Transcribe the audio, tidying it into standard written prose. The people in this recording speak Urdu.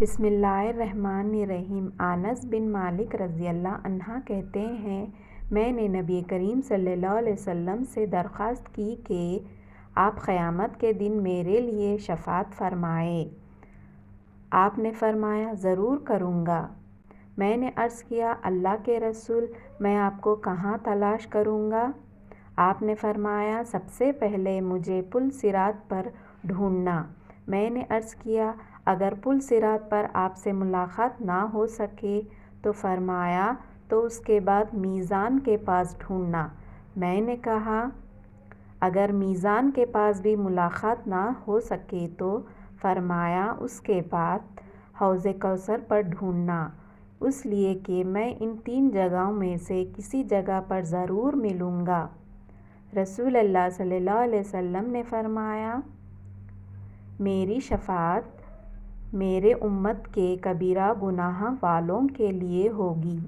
بسم اللہ الرحمن الرحیم۔ انس بن مالک رضی اللہ عنہ کہتے ہیں، میں نے نبی کریم صلی اللہ علیہ وسلم سے درخواست کی کہ آپ قیامت کے دن میرے لیے شفاعت فرمائیں۔ آپ نے فرمایا، ضرور کروں گا۔ میں نے عرض کیا، اللہ کے رسول، میں آپ کو کہاں تلاش کروں گا؟ آپ نے فرمایا، سب سے پہلے مجھے پل صراط پر ڈھونڈنا۔ میں نے عرض کیا، اگر پل صراط پر آپ سے ملاقات نہ ہو سکے تو فرمایا تو اس کے بعد میزان کے پاس ڈھونڈنا۔ میں نے کہا، اگر میزان کے پاس بھی ملاقات نہ ہو سکے تو فرمایا اس کے بعد حوض کوثر پر ڈھونڈنا، اس لیے کہ میں ان 3 جگہوں میں سے کسی جگہ پر ضرور ملوں گا۔ رسول اللہ صلی اللہ علیہ وسلم نے فرمایا، میری شفاعت میرے امت کے کبیرہ گناہ والوں کے لیے ہوگی۔